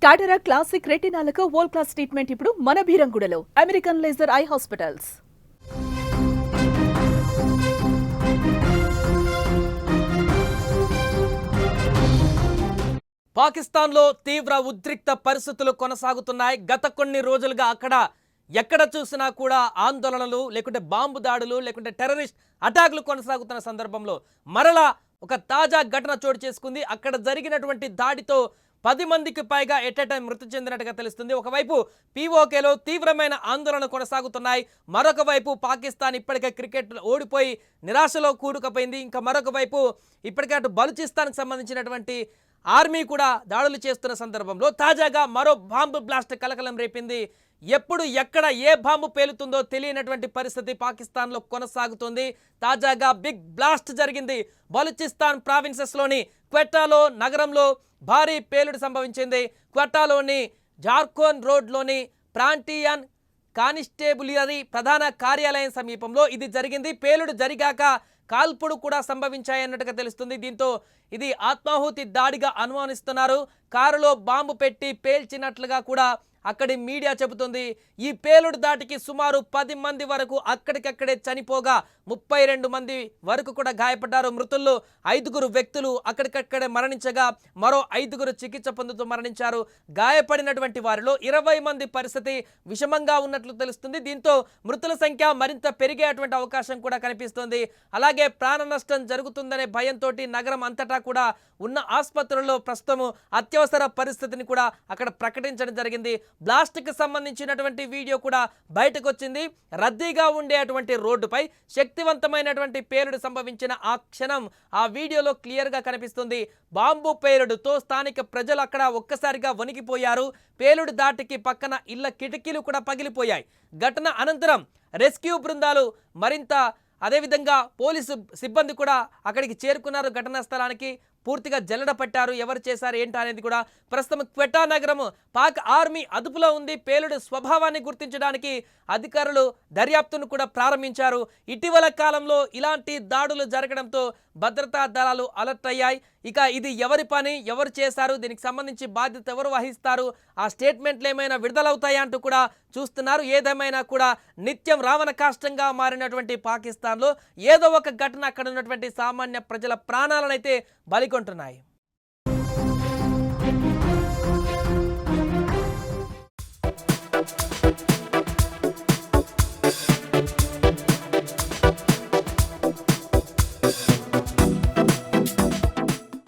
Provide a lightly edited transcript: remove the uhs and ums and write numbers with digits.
టాటరా classic రెటినాలకు world class treatment ఇప్పుడు మన భీరంగూడలో American laser eye hospitals. పాకిస్తాన్లో తీవ్ర ఉద్రిక్త పరిస్థితులు కొనసాగుతున్నాయి. గత కొన్ని రోజులుగా ఎక్కడ చూసినా కూడా ఆందోళనలు, లేకుంటే బాంబు దాడులు, లేకుంటే టెర్రరిస్ట్ అటాక్లు కొనసాగుతున్న సందర్భంలో మరలా ఒక తాజా ఘటన చోటు చేసుకుంది. అక్కడ జరిగినటువంటి దాడితో 10 మందికి పైగా ఎట్ ఎ టైం మృతి చెందినట్టుగా తెలుస్తుంది. ఒకవైపు పీఓకేలో తీవ్రమైన ఆందోళన కొనసాగుతున్నాయి. మరొక వైపు పాకిస్తాన్ ఇప్పటికే క్రికెట్ ఓడిపోయి నిరాశలో కూడుకుపోయింది. ఇంకా మరొక వైపు ఇప్పటికే అటు బలూచిస్తాన్కి సంబంధించినటువంటి ఆర్మీ కూడా దాడులు చేస్తున్న సందర్భంలో తాజాగా మరో బాంబు బ్లాస్ట్ కలకలం రేపింది. ఎప్పుడు ఎక్కడ ఏ బాంబు పేలుతుందో తెలియనటువంటి పరిస్థితి పాకిస్తాన్లో కొనసాగుతుంది. తాజాగా బిగ్ బ్లాస్ట్ జరిగింది. బలూచిస్తాన్ ప్రావిన్సెస్లోని క్వెటాలో నగరంలో భారీ పేలుడు సంభవించింది. క్వెటాలోని జార్కోన్ రోడ్లోని ప్రాంటియన్ కానిస్టేబులరీ ప్రధాన కార్యాలయం సమీపంలో ఇది జరిగింది. పేలుడు జరిగాక కాల్పుడు కూడా సంభవించాయన్నట్టుగా తెలుస్తుంది. దీంతో ఇది ఆత్మాహుతి దాడిగా అనుమానిస్తున్నారు. కారులో బాంబు పెట్టి పేల్చినట్లుగా కూడా అక్కడి మీడియా చెబుతుంది. ఈ పేలుడు దాటికి సుమారు 10 మంది వరకు అక్కడికక్కడే చనిపోగా 32 మంది వరకు కూడా గాయపడ్డారు. మృతుల్లో 5 వ్యక్తులు అక్కడికక్కడే మరణించగా మరో 5 చికిత్స పొందుతూ మరణించారు. గాయపడినటువంటి వారిలో 20 మంది పరిస్థితి విషమంగా ఉన్నట్లు తెలుస్తుంది. దీంతో మృతుల సంఖ్య మరింత పెరిగేటువంటి అవకాశం కూడా కనిపిస్తోంది. అలాగే ప్రాణ నష్టం జరుగుతుందనే భయంతో నగరం అంతటా కూడా ఉన్న ఆసుపత్రుల్లో ప్రస్తుతం అత్యవసర పరిస్థితిని కూడా అక్కడ ప్రకటించడం జరిగింది. బ్లాస్ట్కి సంబంధించినటువంటి వీడియో కూడా బయటకు వచ్చింది. రద్దీగా ఉండేటువంటి రోడ్డుపై శక్తివంతమైనటువంటి పేలుడు సంభవించిన ఆ క్షణం ఆ వీడియోలో క్లియర్గా కనిపిస్తుంది. బాంబు పేలుడుతో స్థానిక ప్రజలు అక్కడ ఒక్కసారిగా వణికిపోయారు. పేలుడు దాటికి పక్కన ఇళ్ల కిటికీలు కూడా పగిలిపోయాయి. ఘటన అనంతరం రెస్క్యూ బృందాలు మరింత అదేవిధంగా పోలీసు సిబ్బంది కూడా అక్కడికి చేరుకున్నారు. ఘటనా స్థలానికి పూర్తిగా జల్లెడ పట్టారు. ఎవరు చేశారు ఏంటా అనేది కూడా ప్రస్తుతం క్వెటా నగరం పాక్ ఆర్మీ అదుపులో ఉంది. పేలుడు స్వభావాన్ని గుర్తించడానికి అధికారులు దర్యాప్తును కూడా ప్రారంభించారు. ఇటీవల కాలంలో ఇలాంటి దాడులు జరగడంతో భద్రతా దళాలు అలర్ట్ అయ్యాయి. ఇక ఇది ఎవరి పని, ఎవరు చేశారు, దీనికి సంబంధించి బాధ్యత ఎవరు వహిస్తారు, ఆ స్టేట్మెంట్లు ఏమైనా విడుదలవుతాయా అంటూ కూడా చూస్తున్నారు. ఏదేమైనా కూడా నిత్యం రావణ కాష్టంగా మారినటువంటి పాకిస్తాన్లో ఏదో ఒక ఘటన అక్కడ ఉన్నటువంటి సామాన్య ప్రజల ప్రాణాలనైతే బలికొంటున్నాయి.